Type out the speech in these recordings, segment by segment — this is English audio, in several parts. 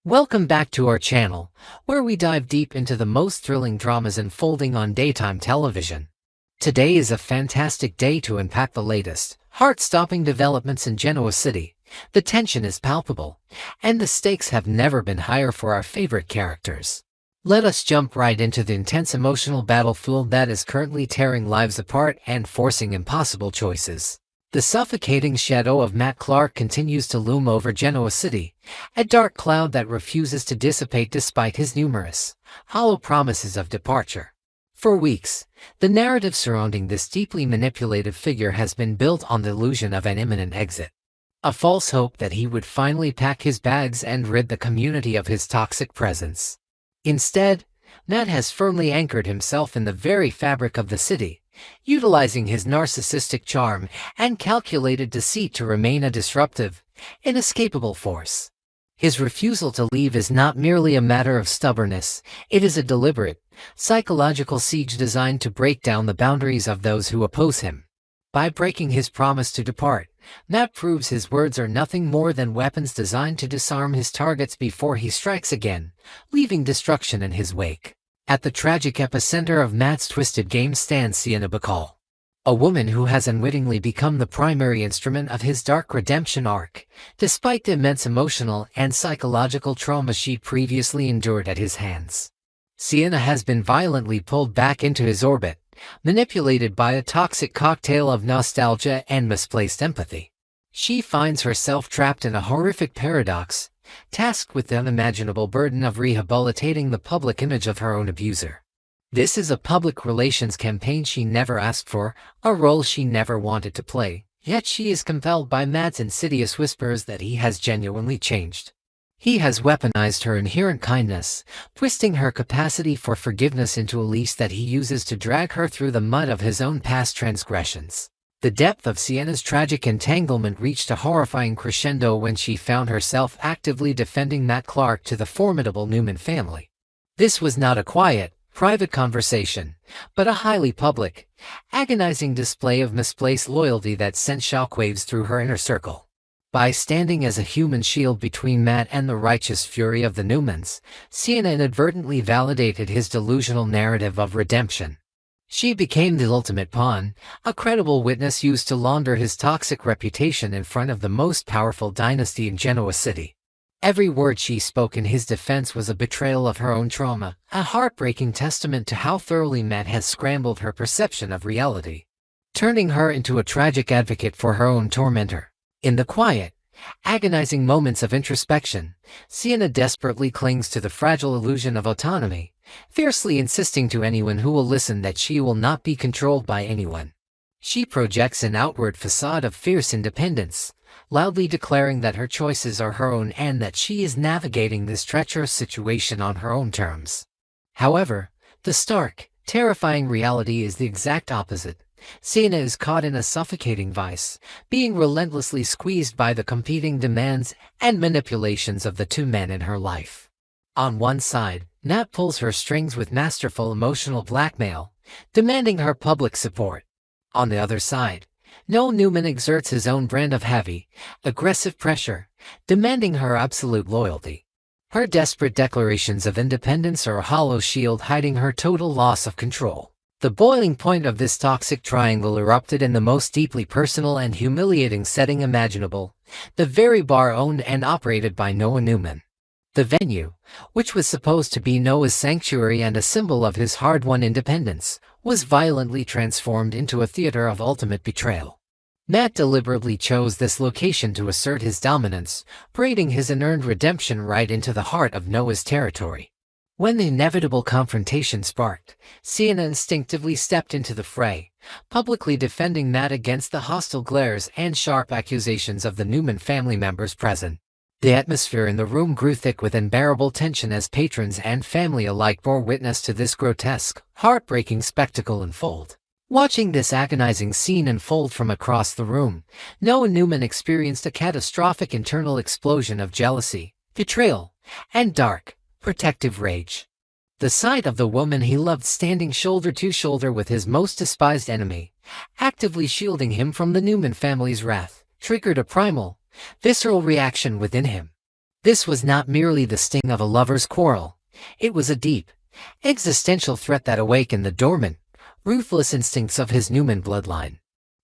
Welcome back to our channel, where we dive deep into the most thrilling dramas unfolding on daytime television. Today is a fantastic day to unpack the latest, heart-stopping developments in Genoa City. The tension is palpable, and the stakes have never been higher for our favorite characters. Let us jump right into the intense emotional battlefield that is currently tearing lives apart and forcing impossible choices. The suffocating shadow of Matt Clark continues to loom over Genoa City, a dark cloud that refuses to dissipate despite his numerous, hollow promises of departure. For weeks, the narrative surrounding this deeply manipulative figure has been built on the illusion of an imminent exit. A false hope that he would finally pack his bags and rid the community of his toxic presence. Instead, Matt has firmly anchored himself in the very fabric of the city, utilizing his narcissistic charm and calculated deceit to remain a disruptive, inescapable force. His refusal to leave is not merely a matter of stubbornness, it is a deliberate, psychological siege designed to break down the boundaries of those who oppose him. By breaking his promise to depart, Matt proves his words are nothing more than weapons designed to disarm his targets before he strikes again, leaving destruction in his wake. At the tragic epicenter of Matt's twisted game stands Sienna, a woman who has unwittingly become the primary instrument of his dark redemption arc, despite the immense emotional and psychological trauma she previously endured at his hands. Sienna has been violently pulled back into his orbit, manipulated by a toxic cocktail of nostalgia and misplaced empathy. She finds herself trapped in a horrific paradox, tasked with the unimaginable burden of rehabilitating the public image of her own abuser. This is a public relations campaign she never asked for, a role she never wanted to play, yet she is compelled by Matt's insidious whispers that he has genuinely changed. He has weaponized her inherent kindness, twisting her capacity for forgiveness into a leash that he uses to drag her through the mud of his own past transgressions. The depth of Sienna's tragic entanglement reached a horrifying crescendo when she found herself actively defending Matt Clark to the formidable Newman family. This was not a quiet, private conversation, but a highly public, agonizing display of misplaced loyalty that sent shockwaves through her inner circle. By standing as a human shield between Matt and the righteous fury of the Newmans, Sienna inadvertently validated his delusional narrative of redemption. She became the ultimate pawn, a credible witness used to launder his toxic reputation in front of the most powerful dynasty in Genoa City. Every word she spoke in his defense was a betrayal of her own trauma, a heartbreaking testament to how thoroughly Matt has scrambled her perception of reality, turning her into a tragic advocate for her own tormentor. In the quiet, agonizing moments of introspection, Sienna desperately clings to the fragile illusion of autonomy, fiercely insisting to anyone who will listen that she will not be controlled by anyone. She projects an outward facade of fierce independence, loudly declaring that her choices are her own and that she is navigating this treacherous situation on her own terms. However, the stark, terrifying reality is the exact opposite. Sienna is caught in a suffocating vice, being relentlessly squeezed by the competing demands and manipulations of the two men in her life. On one side, Matt pulls her strings with masterful emotional blackmail, demanding her public support. On the other side, Noah Newman exerts his own brand of heavy, aggressive pressure, demanding her absolute loyalty. Her desperate declarations of independence are a hollow shield hiding her total loss of control. The boiling point of this toxic triangle erupted in the most deeply personal and humiliating setting imaginable, the very bar owned and operated by Noah Newman. The venue, which was supposed to be Noah's sanctuary and a symbol of his hard-won independence, was violently transformed into a theater of ultimate betrayal. Matt deliberately chose this location to assert his dominance, parading his unearned redemption right into the heart of Noah's territory. When the inevitable confrontation sparked, Sienna instinctively stepped into the fray, publicly defending Matt against the hostile glares and sharp accusations of the Newman family members present. The atmosphere in the room grew thick with unbearable tension as patrons and family alike bore witness to this grotesque, heartbreaking spectacle unfold. Watching this agonizing scene unfold from across the room, Noah Newman experienced a catastrophic internal explosion of jealousy, betrayal, and dark, protective rage. The sight of the woman he loved standing shoulder to shoulder with his most despised enemy, actively shielding him from the Newman family's wrath, triggered a primal, visceral reaction within him. This was not merely the sting of a lover's quarrel. It was a deep, existential threat that awakened the dormant, ruthless instincts of his Newman bloodline.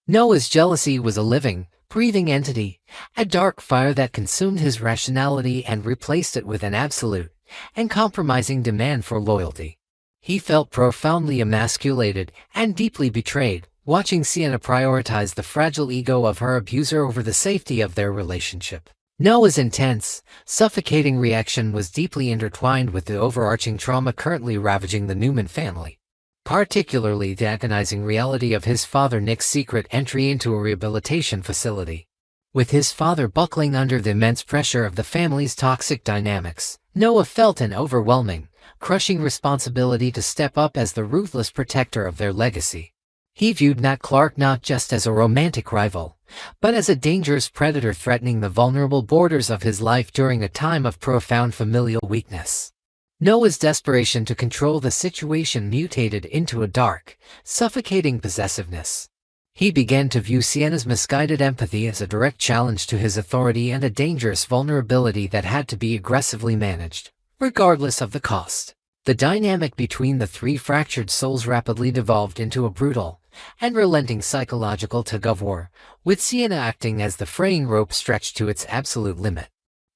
Noah's jealousy was a living, breathing entity, a dark fire that consumed his rationality and replaced it with an absolute and compromising demand for loyalty. He felt profoundly emasculated and deeply betrayed, watching Sienna prioritize the fragile ego of her abuser over the safety of their relationship. Noah's intense, suffocating reaction was deeply intertwined with the overarching trauma currently ravaging the Newman family, particularly the agonizing reality of his father Nick's secret entry into a rehabilitation facility. With his father buckling under the immense pressure of the family's toxic dynamics, Noah felt an overwhelming, crushing responsibility to step up as the ruthless protector of their legacy. He viewed Nat Clark not just as a romantic rival, but as a dangerous predator threatening the vulnerable borders of his life during a time of profound familial weakness. Noah's desperation to control the situation mutated into a dark, suffocating possessiveness. He began to view Sienna's misguided empathy as a direct challenge to his authority and a dangerous vulnerability that had to be aggressively managed, regardless of the cost. The dynamic between the three fractured souls rapidly devolved into a brutal and relenting psychological tug-of-war, with Sienna acting as the fraying rope stretched to its absolute limit.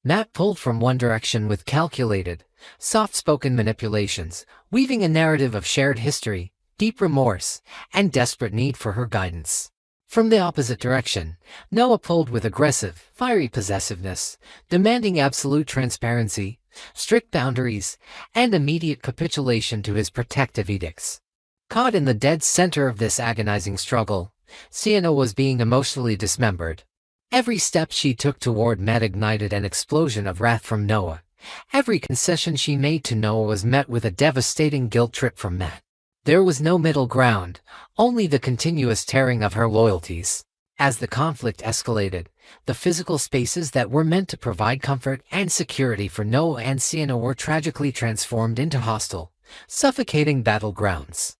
Matt pulled from one direction with calculated, soft-spoken manipulations, weaving a narrative of shared history, deep remorse, and desperate need for her guidance. From the opposite direction, Noah pulled with aggressive, fiery possessiveness, demanding absolute transparency, strict boundaries, and immediate capitulation to his protective edicts. Caught in the dead center of this agonizing struggle, Sienna was being emotionally dismembered. Every step she took toward Matt ignited an explosion of wrath from Noah. Every concession she made to Noah was met with a devastating guilt trip from Matt. There was no middle ground, only the continuous tearing of her loyalties. As the conflict escalated, the physical spaces that were meant to provide comfort and security for Noah and Sienna were tragically transformed into hostile, suffocating battlegrounds.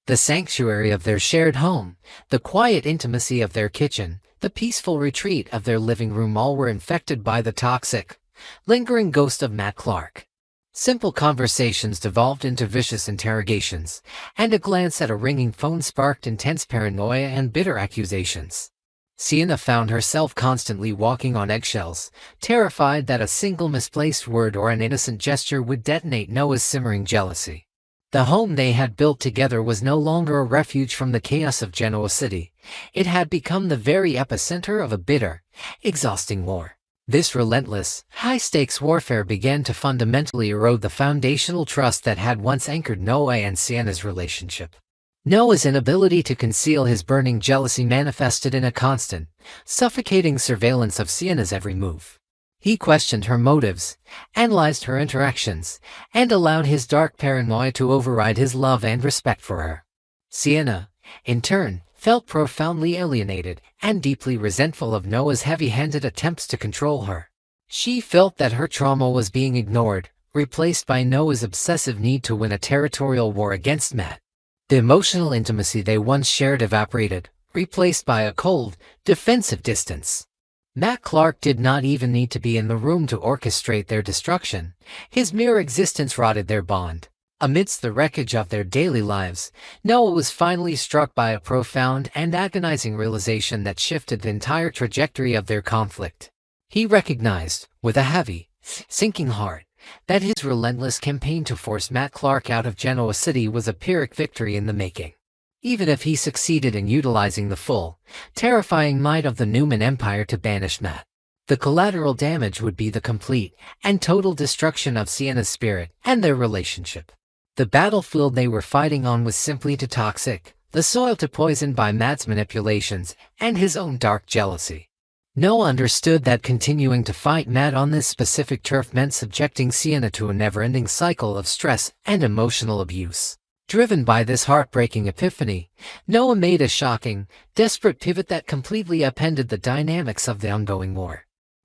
The sanctuary of their shared home, the quiet intimacy of their kitchen, the peaceful retreat of their living room all were infected by the toxic, lingering ghost of Matt Clark. Simple conversations devolved into vicious interrogations, and a glance at a ringing phone sparked intense paranoia and bitter accusations. Sienna found herself constantly walking on eggshells, terrified that a single misplaced word or an innocent gesture would detonate Noah's simmering jealousy. The home they had built together was no longer a refuge from the chaos of Genoa City. It had become the very epicenter of a bitter, exhausting war. This relentless, high-stakes warfare began to fundamentally erode the foundational trust that had once anchored Noah and Sienna's relationship. Noah's inability to conceal his burning jealousy manifested in a constant, suffocating surveillance of Sienna's every move. He questioned her motives, analyzed her interactions, and allowed his dark paranoia to override his love and respect for her. Sienna, in turn, felt profoundly alienated and deeply resentful of Noah's heavy-handed attempts to control her. She felt that her trauma was being ignored, replaced by Noah's obsessive need to win a territorial war against Matt. The emotional intimacy they once shared evaporated, replaced by a cold, defensive distance. Matt Clark did not even need to be in the room to orchestrate their destruction. His mere existence rotted their bond. Amidst the wreckage of their daily lives, Noah was finally struck by a profound and agonizing realization that shifted the entire trajectory of their conflict. He recognized, with a heavy, sinking heart, that his relentless campaign to force Matt Clark out of Genoa City was a Pyrrhic victory in the making. Even if he succeeded in utilizing the full, terrifying might of the Newman Empire to banish Matt, the collateral damage would be the complete and total destruction of Sienna's spirit and their relationship. The battlefield they were fighting on was simply too toxic, the soil too poisoned by Matt's manipulations and his own dark jealousy. Noah understood that continuing to fight Matt on this specific turf meant subjecting Sienna to a never-ending cycle of stress and emotional abuse. Driven by this heartbreaking epiphany, Noah made a shocking, desperate pivot that completely upended the dynamics of the ongoing war.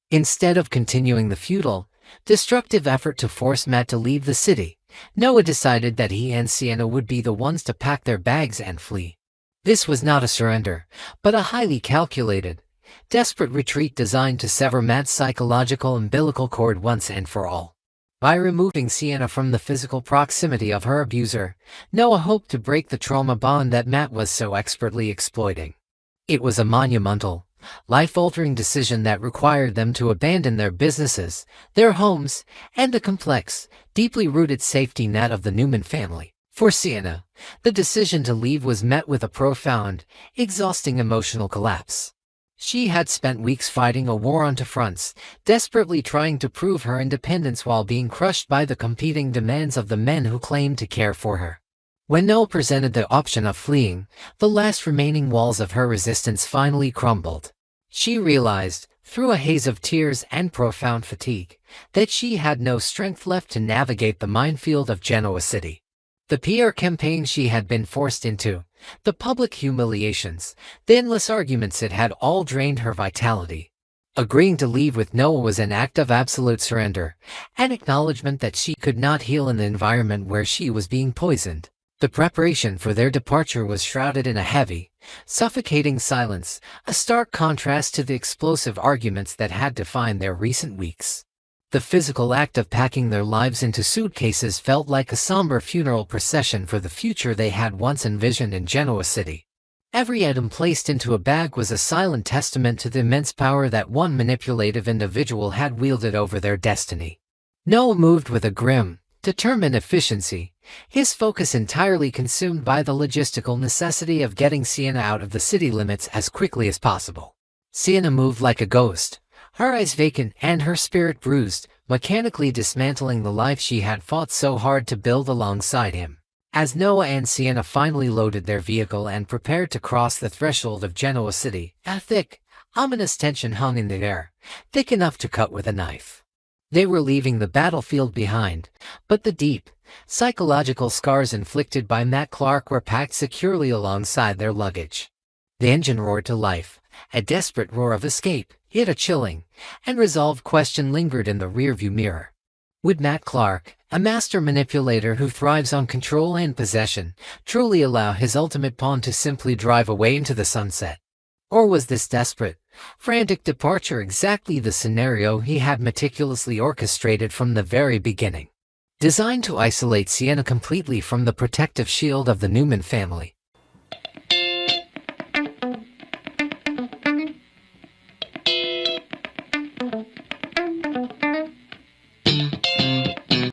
Instead of continuing the futile, destructive effort to force Matt to leave the city, Noah decided that he and Sienna would be the ones to pack their bags and flee. This was not a surrender, but a highly calculated, desperate retreat designed to sever Matt's psychological umbilical cord once and for all. By removing Sienna from the physical proximity of her abuser, Noah hoped to break the trauma bond that Matt was so expertly exploiting. It was a monumental, life-altering decision that required them to abandon their businesses, their homes, and the complex, deeply rooted safety net of the Newman family. For Sienna, the decision to leave was met with a profound, exhausting emotional collapse. She had spent weeks fighting a war on two fronts, desperately trying to prove her independence while being crushed by the competing demands of the men who claimed to care for her. When Noah presented the option of fleeing, the last remaining walls of her resistance finally crumbled. She realized, through a haze of tears and profound fatigue, that she had no strength left to navigate the minefield of Genoa City. The PR campaign she had been forced into, the public humiliations, the endless arguments, it had all drained her vitality. Agreeing to leave with Noah was an act of absolute surrender, an acknowledgement that she could not heal in the environment where she was being poisoned. The preparation for their departure was shrouded in a heavy, suffocating silence, a stark contrast to the explosive arguments that had defined their recent weeks. The physical act of packing their lives into suitcases felt like a somber funeral procession for the future they had once envisioned in Genoa City. Every item placed into a bag was a silent testament to the immense power that one manipulative individual had wielded over their destiny. Noah moved with a grim, determined efficiency, his focus entirely consumed by the logistical necessity of getting Sienna out of the city limits as quickly as possible. Sienna moved like a ghost, her eyes vacant and her spirit bruised, mechanically dismantling the life she had fought so hard to build alongside him. As Noah and Sienna finally loaded their vehicle and prepared to cross the threshold of Genoa City, a thick, ominous tension hung in the air, thick enough to cut with a knife. They were leaving the battlefield behind, but the deep, psychological scars inflicted by Matt Clark were packed securely alongside their luggage. The engine roared to life, a desperate roar of escape, yet a chilling and resolved question lingered in the rearview mirror. Would Matt Clark, a master manipulator who thrives on control and possession, truly allow his ultimate pawn to simply drive away into the sunset? Or was this desperate, frantic departure exactly the scenario he had meticulously orchestrated from the very beginning? Designed to isolate Sienna completely from the protective shield of the Newman family,